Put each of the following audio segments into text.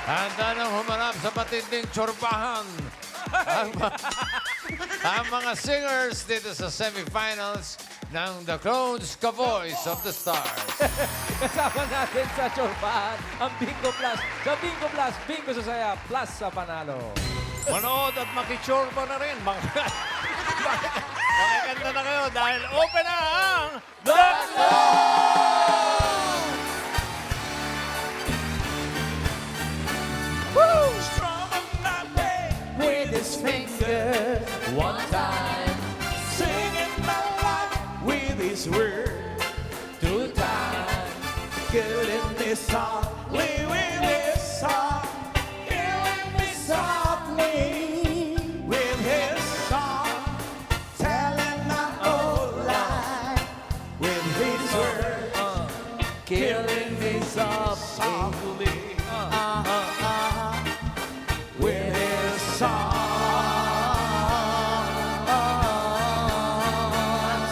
Handa nang humarap sa matinding tsorbahan ang mga singers dito sa semifinals ng The Clones Ka-Voice of the Stars. Kasama natin sa Chorbahan ang Bingo Plus. Sa Bingo Plus, Bingo sa saya, plus sa panalo. Manood at makichorba na rin. Makikanta na kayo dahil open na ang The With his finger, one time, Singing my life with his word. two times, Killing me softly with his song. Killing me softly with his song. Telling my whole life with his word. killing me softly. Softly. With his song.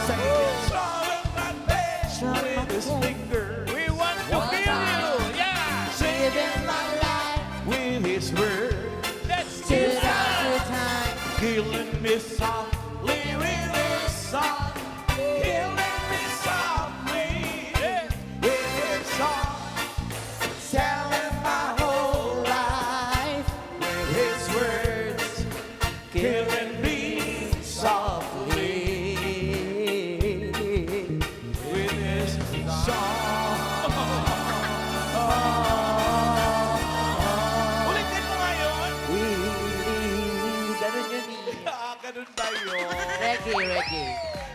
Singing strong my bed with his finger. We want to feel you. Yeah. Saving my life with his word. Let's do that. Killing me softly with his song. Killing me softly with his song. Telling my whole life with his words. Killing me softly with his song. Ulitin mo ngayon. Ganun yun Ganun ba yun? Reggae.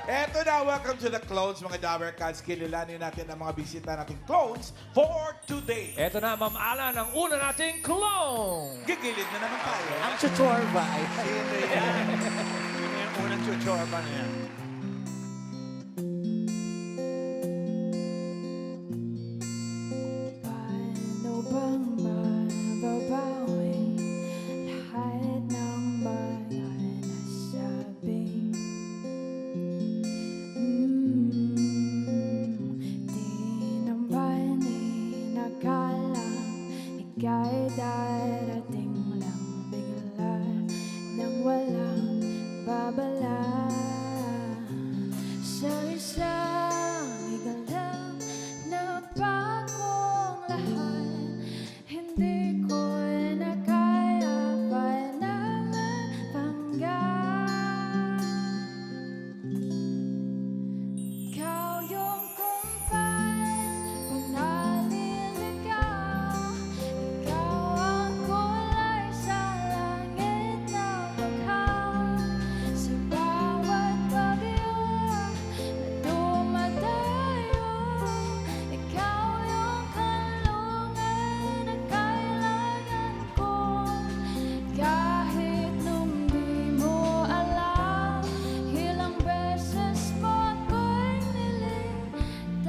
Eto na, welcome to the Clones, mga Dabber Cats. Kilalanin natin ang mga bisita nating clones for today. Eto na, Ma'am Alan, ang una nating clone. Gigilid na naman tayo. Ang chuchorba ay Sino yan? Sino yung unang chuchorba na yan? Paano bang mababawi lahat ng mga nasabing di naman inakalang ika'y darating lang bigla nang walang babala sa isang igalang na bagong lahat. Hindi ko na kaya pa naman panggap. Ikaw yung kumpas kung naliligaw. Ikaw ang kulay sa langit na bughaw. Sa bawat bagyo na dumadayo, ikaw yung kalungan na kailangan ko. Kahit nung di mo alam, ilang beses mo ako'y niligtas.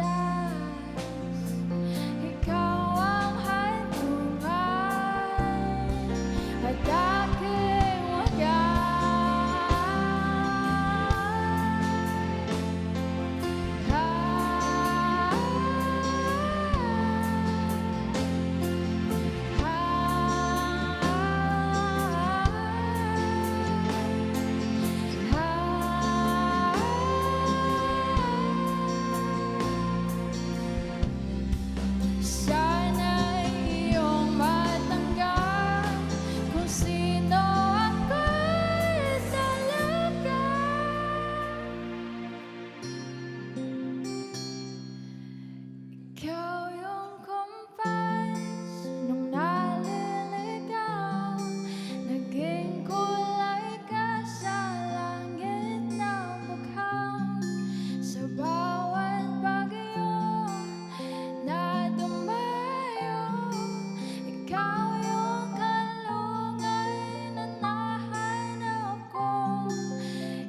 Ikaw ang hantungan at aking Sana'y iyong matanggap kung sino ako'y talaga. Ikaw yung kumpas nung naliligaw. Naging kulay ka sa langit na bughaw. Sa bawat bagyo na dumayo, ikaw yung kalungan na nahanap ko.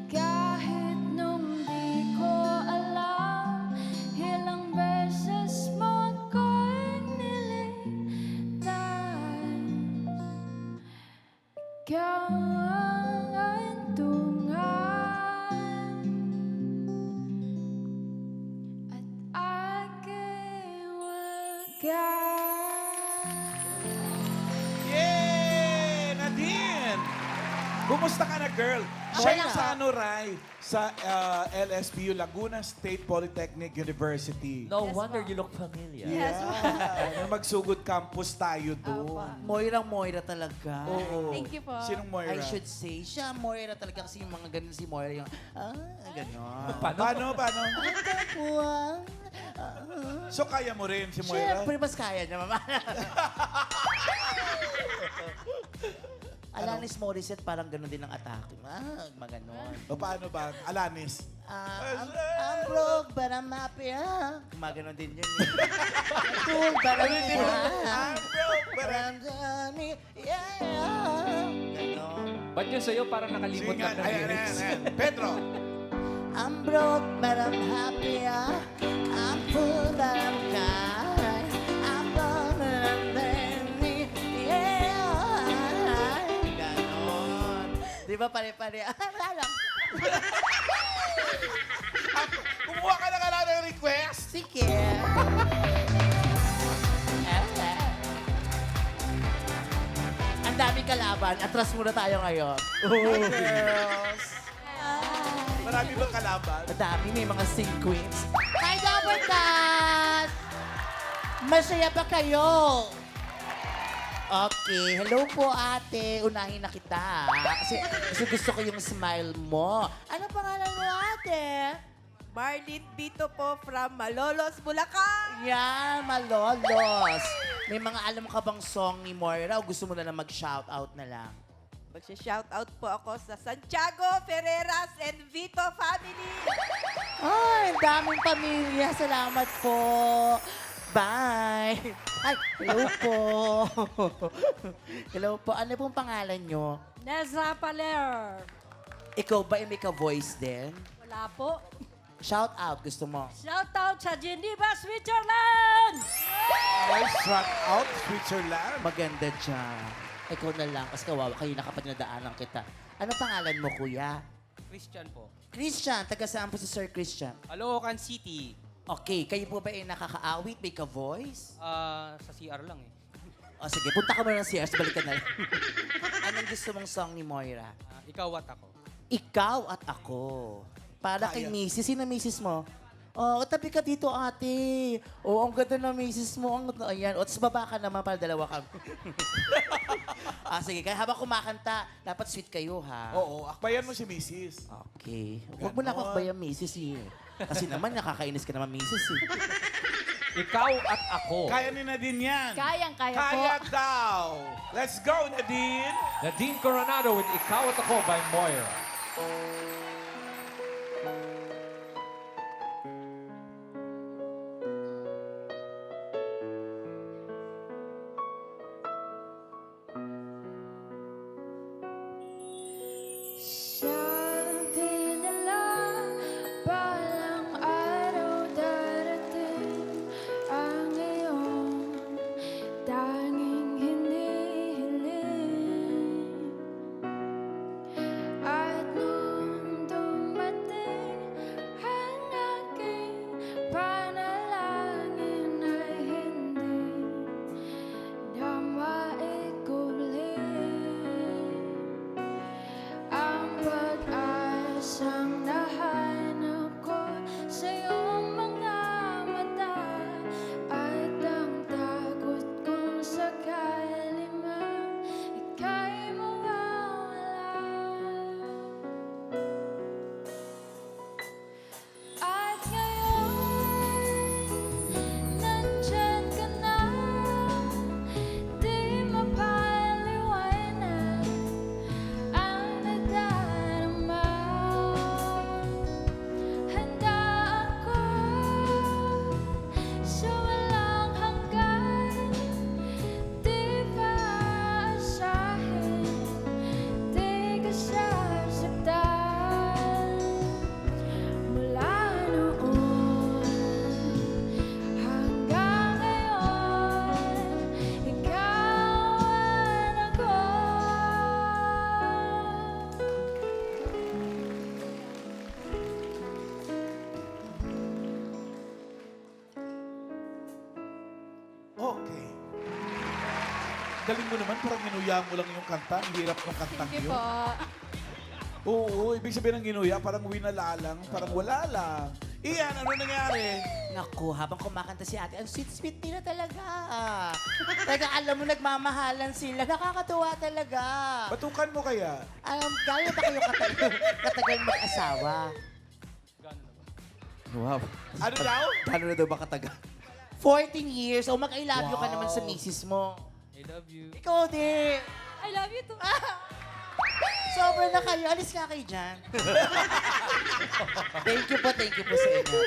Kahit nung di ko alam, ilang beses mo ako'y niligtas. Ikaw ang hantungan at aking wagas. Kumusta ka na, girl? Siya yung Moira. sa ano, Rai? Sa LSPU, Laguna State Polytechnic University. No wonder you look familiar. Yeah. Magsugod campus tayo doon. Moira talaga. Oo. Thank you po. Sinong Moira? I should say, siya Moira talaga kasi yung mga ganun si Moira yung, ganon. Paano? Tapuan. So, kaya mo rin si Moira? Siyempre, mas kaya niya, mama. Alanis Morissette, parang ganun din ang atake. Maganon. O paano ba? Alanis? I'm broke, but I'm happy, Maganon din yun. Cool, but I'm I'm broke, but I'm happy, yeah. Ganon. Ba't yun sa'yo parang nakalimot Sige ka nga. ng Ayan. lyrics? Pedro. I'm broke, but I'm happy, I'm full, but I'm kind. I'm born and I'm very, yeah. Ganon. Di ba pare-pare? Alam. Kumuha ka na nga ng request. Sige. Ang daming kalaban. Atras muna tayo ngayon. Girls. Marami bang kalaban? Madami, may mga sing queens. Hi, Double Cat! Masaya ba kayo? Okay. Hello po, ate. Unahin na kita. Kasi gusto ko yung smile mo. Ano pangalan mo, ate? Marlene Bito po from Malolos, Bulacan. Yan, malolos. May mga alam ka bang song ni Moira o gusto mo na lang mag-shoutout na lang? Magsha-shoutout po ako sa Santiago, Ferreras, and Vito family. Ay, ang daming pamilya. Salamat po. Bye. Ay, hello po. Hello po. Ano pong pangalan nyo? Neza Paler. Ikaw ba may ka-voice din? Wala po. Shout out, gusto mo? Shoutout sa Geneva, Switzerland. Nice shout out, Switzerland. Maganda dyan. Ikaw na lang, kasi kawawa kayo nakapagdadaanan kita. Ano pangalan mo, kuya? Christian po. Christian, taga saan po si Sir Christian? Caloocan City. Okay, kayo po ba ay nakaka-awit? May ka-voice? Sa CR lang eh. O sige, punta ka muna ng CS, balik ka na lang. Anong gusto mong song ni Moira? Ikaw at ako. Ikaw at ako. Para kay Kaya. Mrs. Sino Mrs. mo? Oh, tabi ka dito, ate. Oh, ang ganda ng Mrs. mo. Ayan. O, tapos baba ka naman para dalawa ka. Sige, kaya habang kumakanta, dapat sweet kayo, ha? Oo, akbayan mo si Mrs. Okay. Huwag mo na ako ba yung Mrs. eh. Kasi naman, nakakainis ka naman, Mrs. eh. Ikaw at ako. Kaya ni Nadine yan. Kayang-kaya po. Kaya daw. Let's go, Nadine. Nadine Coronado with Ikaw at Ako by Moira. Sabi nila, balang araw darating ang iyong tanging hinihiling. At nung dumating ang aking panalangin ay hindi na maikubli. Ang pag-asang nahanap ko sa iyong mga mata at ang takot kung sakali man ika'y mawawala. At ngayon, nandyan ka na, di mapaliwanag ang nadarama. Handa ako sa walang hanggan, di Galing mo naman, parang ginuya mo lang yung kanta. Ang hirap ng kantang Thank you yun. po. Oo, ibig sabihin ng ginuya, parang winala lang, parang wala lang. Iyan, ano nangyari? Naku, habang kumakanta si ate, ang sweet-sweet nila talaga. Talaga, alam mo, nagmamahalan sila. Nakakatuwa talaga. Batukan mo kaya? Gano'n ba kayo katagal mag-asawa? Wow. Ano daw? Gano'n na daw ba katagal? 14 years. O mag-I love you ka naman sa misis mo. I love you. Ikaw din. I love you too. Sobra na kayo. Alis ka kayo dyan. Thank you po sa inyo. Thank you po.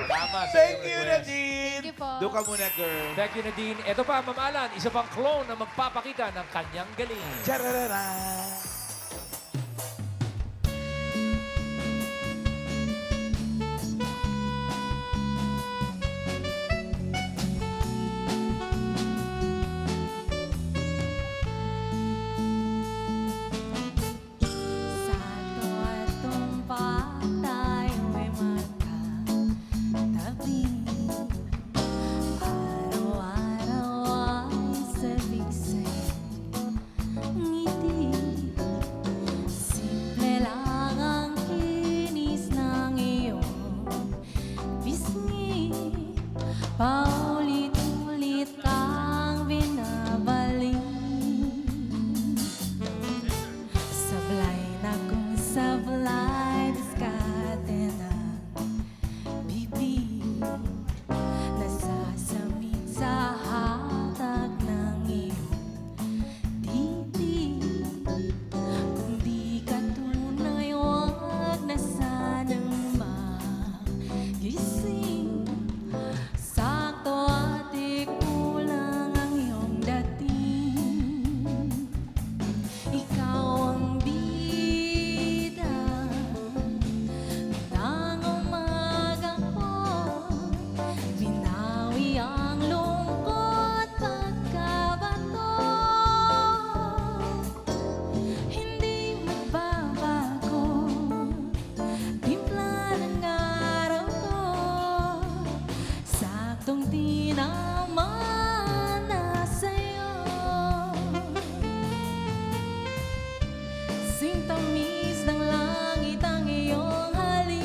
Tama sa Thank iyong you, request. Nadine. Thank you po. Doon ka muna, girl. Thank you, Nadine. Ito pa, Ma'am Alan, isa pang clone na magpapakita ng kanyang galing. Chararara. Sa tuwa-tumpa tayo'y magkatabi. Araw-araw ay sabik sa'yo ngiti. Simple lang ang kinis ng iyong pisngi. Paulit-ulit kang binabalik. Sablay na kung sablay, diskarte ng bibig. Nasasamit sa hatak ng iyong titig. Kung di ka tunay, wag na sanang magising. Sakto at di kulang ang iyong dating. Ikaw ang bida ng umaga ko. Binawi ang lungkot pagkabato. Hindi magbabago timpla ng araw ko. Saktong tinama na sa'yo. Singtamis ng langit ang iyong halik.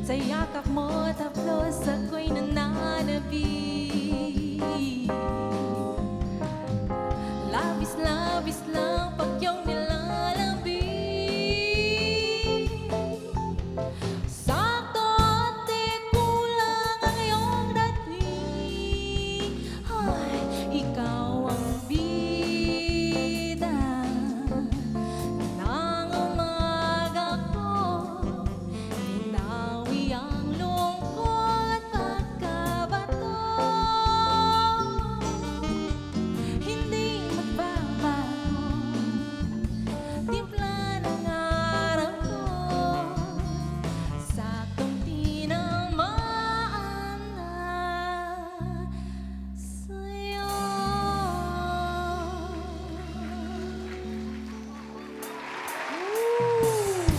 Sa yakap mo tapos ako'y nananabik. Labis-labis lang pag iyong nilalambing. Sakto at di kulang ang iyong dating. Ay, ikaw ang bida ng umaga ko. Binawi ang lungkot pagkabato. Hindi magbabago timpla ng araw ko. Saktong tinamaan na sa'yo.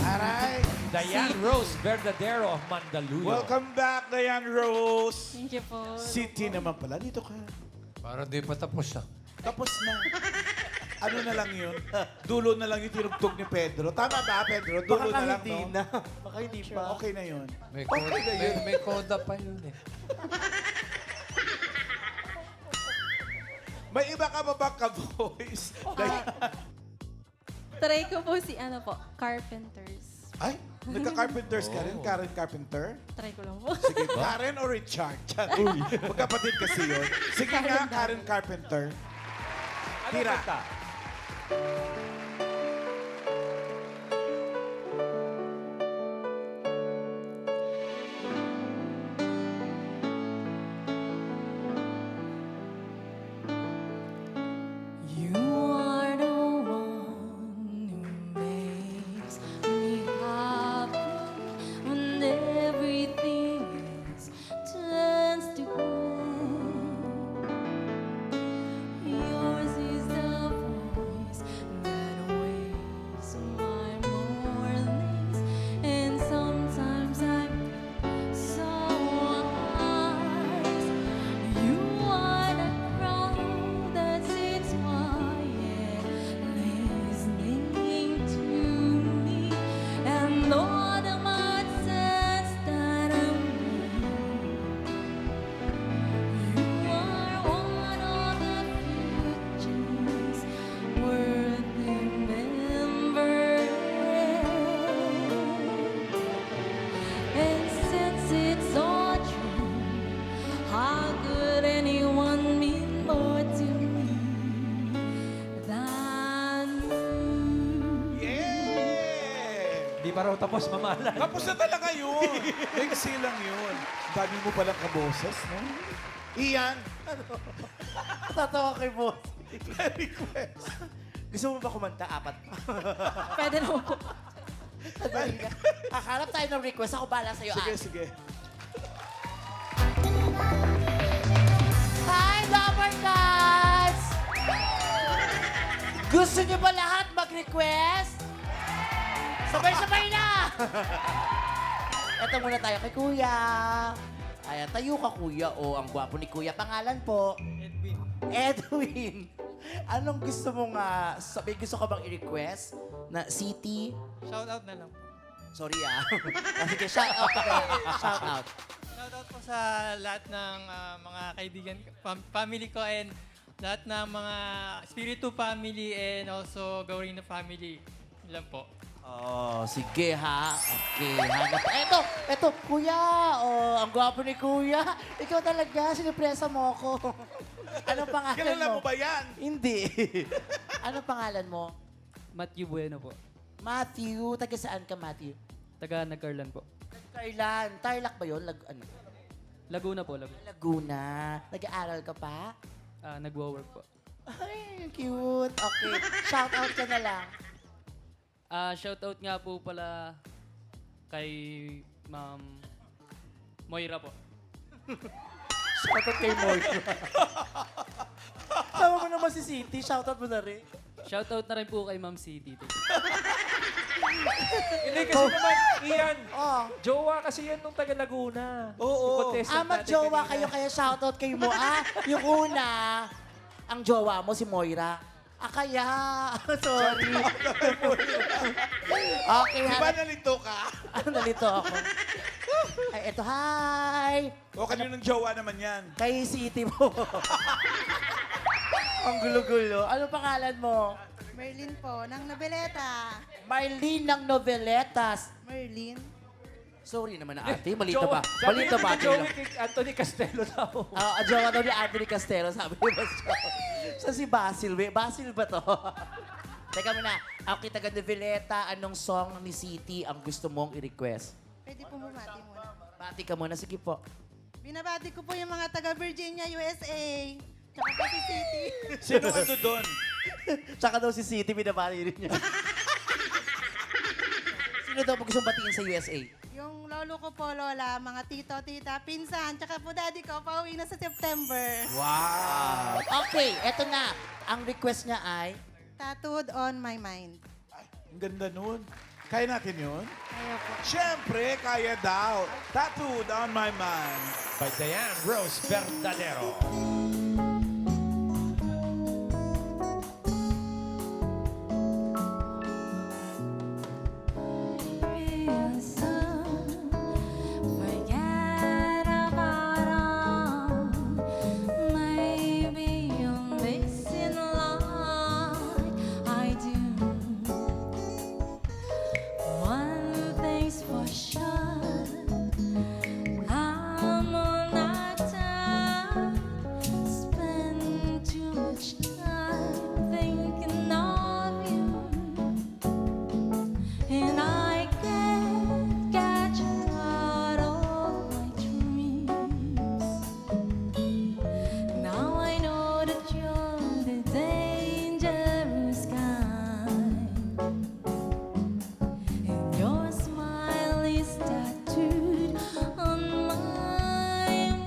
Aray. Diane Rose Verdadero of Mandaluyong. Welcome back, Diane Rose. Thank you po. City naman pala. Dito ka. Para di pa tapos ah. Tapos na. Ano na lang yun? Dulo na lang yung tinugtog ni Pedro. Tama ba, Pedro? Dulo na lang, no? Baka hindi pa. Okay na yun. May koda, may koda pa yun eh. May iba ka ba bang ka-voice? Try ko po si ano po, Carpenters. Ay, nagka-carpenters ka rin? Karen Carpenter? Try ko lang po. Sige, Karen o Richard? Uy, magkapatid kasi yun. Sige nga, Karen Carpenter. Ano Tira. kanta? You are the one who makes me happy when everything else turns to gray. Yours is the voice that pa raw tapos mamahalan. Tapos na talaga yun. Exe lang yun. Dami mo palang kaboses, no? Ian, Tatawa kay boss. request. Gusto mo ba kumanta? Apat pa. Pwede naman po. Sandali lang. Hanap tayo ng request. Ako bala sa'yo. Sige, sige. Hi, Lover Cats! Gusto niyo ba lahat mag-request? Sabay-sabay na! Ito muna tayo kay Kuya. Ayan, tayo ka, Kuya. O, ang gwapo ni Kuya. Pangalan po? Edwin. Edwin. Anong gusto mong sabi? Gusto ka bang i-request na city? Shout out na lang. Sorry Sige, shout out ka. Shout out. Shout out po sa lahat ng mga kaibigan, family ko and lahat ng mga Spiritu family and also Gaurino family. Ilan po. Oh, sige ha. Okay, hanap. Eto, Kuya. Oh, ang gwapo ni Kuya. Ikaw talaga, sinipresa mo ako. Anong pangalan Kilala mo? mo ba yan? Hindi. Anong pangalan mo? Matthew Bueno po. Matthew. Taga saan ka, Matthew? Taga Nagcarlan po. Carlan. Tarlac ba yun? Laguna po, Laguna. Laguna. Nag-aaral ka pa? Nagwo-work po. Ay, cute. Okay. Shout out ka na lang. Shout out nga po pala kay Ma'am Moira po. Shout out kay Moira. Tama mo naman si City. Shout out mo na rin. Shout out na rin po kay Ma'am City. Hindi kasi naman, Ian, Oh. jowa kasi yan nung taga Laguna. Oo. Yung contestant natin Mag-jowa kanina. kayo kaya shoutout kayo mo. Yung una, ang jowa mo si Moira. Kaya. Sorry. Okay, Di ba hanap. nalito ka? Nalito ako. Ay, eto, hi. O kaninong jowa naman yan? Kay City mo. Ang gulo-gulo. Ano pangalan mo? Merlin po, ng Nobeleta. Marlene ng Noveletas. Merlin. Sorry naman na ate. Malito ba? Sabi Malito ni ba? Joey kay Anthony Castelo daw. Jowa daw ni Anthony Castelo, sabi ni Boss Joe. Sa si Basil. Basil ba to? Teka muna. Okay, taga de Villeta, anong song ni City ang gusto mong i-request? Pwede po bumati muna. Bati ka muna. Sige po. Binabati ko po yung mga taga Virginia, USA. Tsaka po si City. Sino ando doon? Tsaka daw si City, binabati rin niya. Sino daw po gustong batiin sa USA? Yung lolo ko po, lola, mga tito, tita, pinsan, tsaka po daddy ko, pauwi na sa September. Wow. Okay, eto na. Ang request niya ay... Tattooed on my mind. Ay, ang ganda nun. Kaya natin yun? Kaya po. Siyempre, kaya daw. Tattooed on my mind. By Diane Rose Verdadero. Forget about all. Maybe you're missing like I do. One thing's for sure, I'm on that time. Spend too much time thinking of you. And I can't get you out of my dreams. Now I know that you're the dangerous kind, and your smile is tattooed on my mind.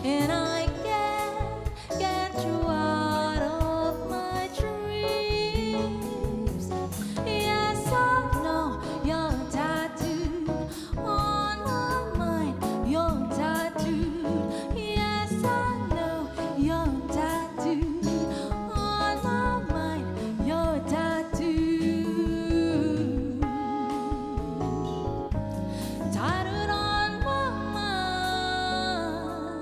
And I can't get you out of my dreams. Yes, I know you're tattooed on my mind. You're tattooed. Yes, I know you're tattooed on my mind. You're tattooed. Tattooed on my mind.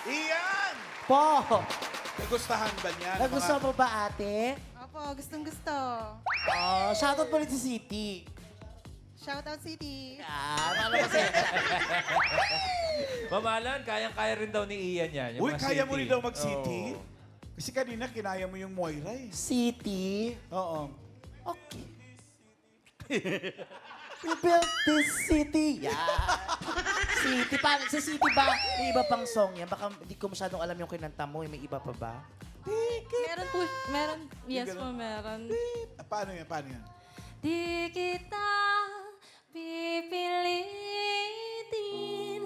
Iyan! Po! Nagustahan ba niya? ng Nagustuhan mga- mo ba, ate? Opo, gustong gusto. Oh, shoutout mo rin si City. Shoutout City. Ano kasi? Mamahalan, kayang-kaya rin daw ni Ian yan. Yung Uy, mga kaya mo city. rin daw mag-city? Oo. Kasi kanina kinaya mo yung Moira eh. City. Oo. Okay. We built this city. Yeah. City. Sa City ba, may iba pang song yan? Baka hindi ko masyadong alam yung kinanta mo. May iba pa ba? Meron po, yes po, meron. Paano yan? Paano yan? Di kita pipilitin,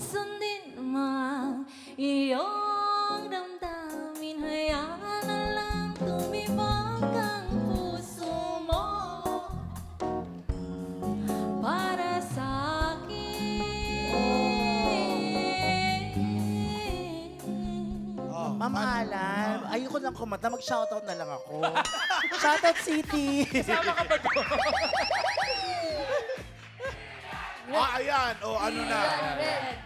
sundin mo iyong damdamin. Hayaan na lang tumibag ang puso mo para sa akin. Oh, Ma'am Alan, ayoko lang kumanta. Mag-shoutout na lang ako. Shoutout City. Sama ka ba doon? Ayan. O, ano na? Red,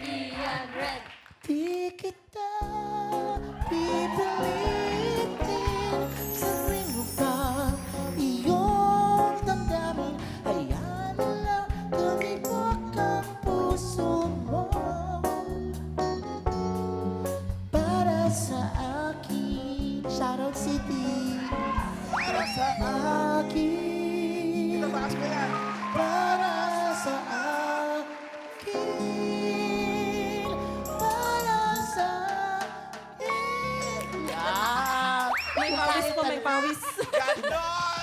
Ian Red. Di kita pipilitin, sundin mo ba iyong damdamin? Hayaan na lang tumibok ang puso mo para sa akin. Shoutout City. Para sa akin. Taas mo yan. Para sa akin. Para sa akin. Yeah. May pawis po, may pawis. Ganon!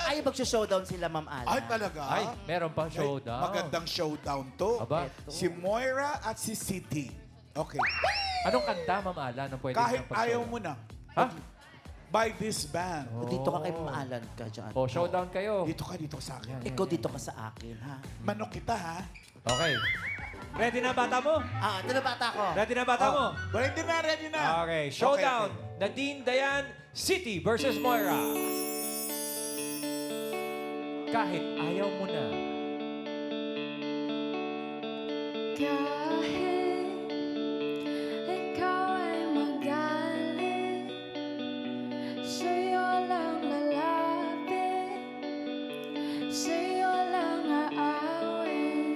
Ay, mag-showdown sila, Ma'am Ala. Ay, talaga? Ay, meron pang Ay, showdown. magandang showdown to. Aba. Si Moira at si City. Okay. Anong kanta, Ma'am Alan, ang pwede Kahit niyang ayaw pag-showdown? mo na. Ha? By this band. O, dito ka kay Ma'am Alan ka dyan. O, showdown kayo. Dito ka sa akin. Ikaw dito ka sa akin, ha? Manok kita, ha? Okay. Ready na bata mo? Ah, ito na bata ko. Ready na bata mo? Ready na, ready na. Okay, showdown. Nadine Dayan, City versus Moira. Kahit ayaw mo na. Kahit ikaw ay magalit, sa'yo lang lalapit, sa'yo lang aawin.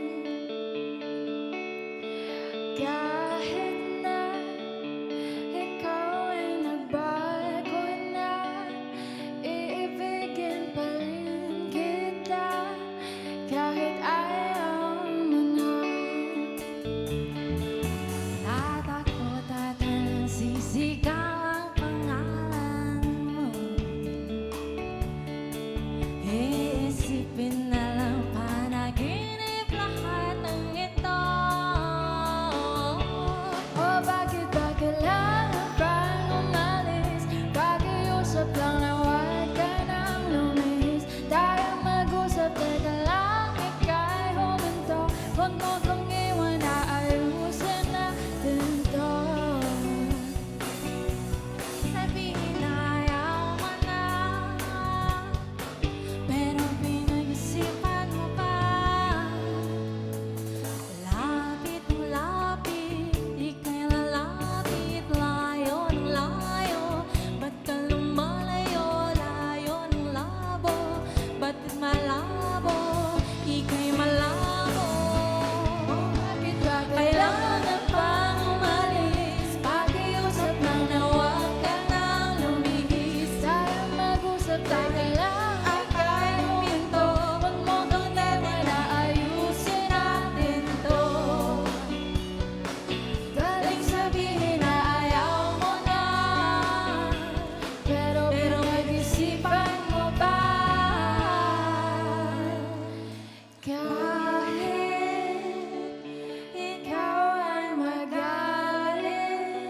Kahit na ikaw ay nagbago na, iibigin pa rin kita. Kahit ayaw mo na. Tatakot at nagsisigaw ang pangalan mo. Iisipin na lang panaginip lahat ng ito. O bakit ba kailangan pang umalis? Pakiusap lang na huwag ka nang lumis. Tayong mag-usap, teka lang, ika'y huminto. Huwag mo kong iwan na ayusin natin to. Sabihin na ayaw mo na, pero pinag-isipan mo pa. Lapit mo lapit, ika'y lalapit. Layo ng layo, ba't ka lumalayo? Layo ng labo, ba't malabo? Ika'y malabo. Bakit ba kailangan pang umalis? Pakiusap lang na huwag ka nang lumihis. Tayong mag-usap, teka lang, ika'y huminto. Huwag mo kang tete na ayusin natin to. Galing sabihin na ayaw mo na, pero mag-isipan mo ba? Kahit ikaw ay magalit,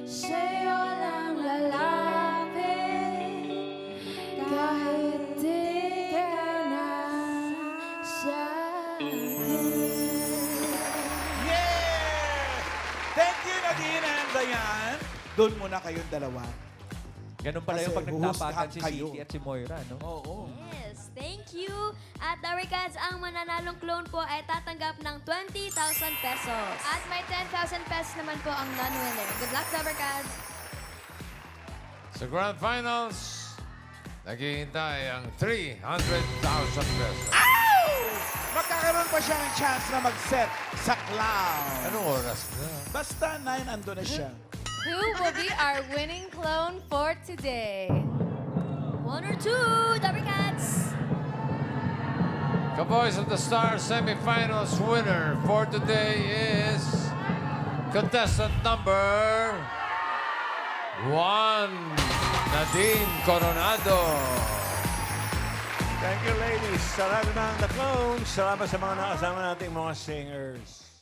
sa'yo lang lalapit. Kahit di ka na sa akin. Yeah! Thank you, Nadine and Dayan. Doon muna kayong dalawa. Ganun pala yung Kasi pag nagtapakan si huhusgahan kayo. City at si Moira, no? Oo. Yes, thank you. At the regards, ang mananalong clone po ay tatanggap ng 20,000 pesos. At may 10,000 pesos naman po ang non-winner. Good luck, Rubber Cards! Sa Grand Finals, naghihintay ang 300,000 pesos. Magkakaroon pa siya ng chance na mag-set sa clown. Anong oras na? Basta 9, ando na siya. Who will be our winning clone for today? 1 or 2, Dabber Cats. Ka-Voice of the Stars semifinals winner for today is contestant number 1, Nadine Coronado. Thank you, ladies. Salamat ng The Clones. Salamat sa mga nakasama nating mga singers.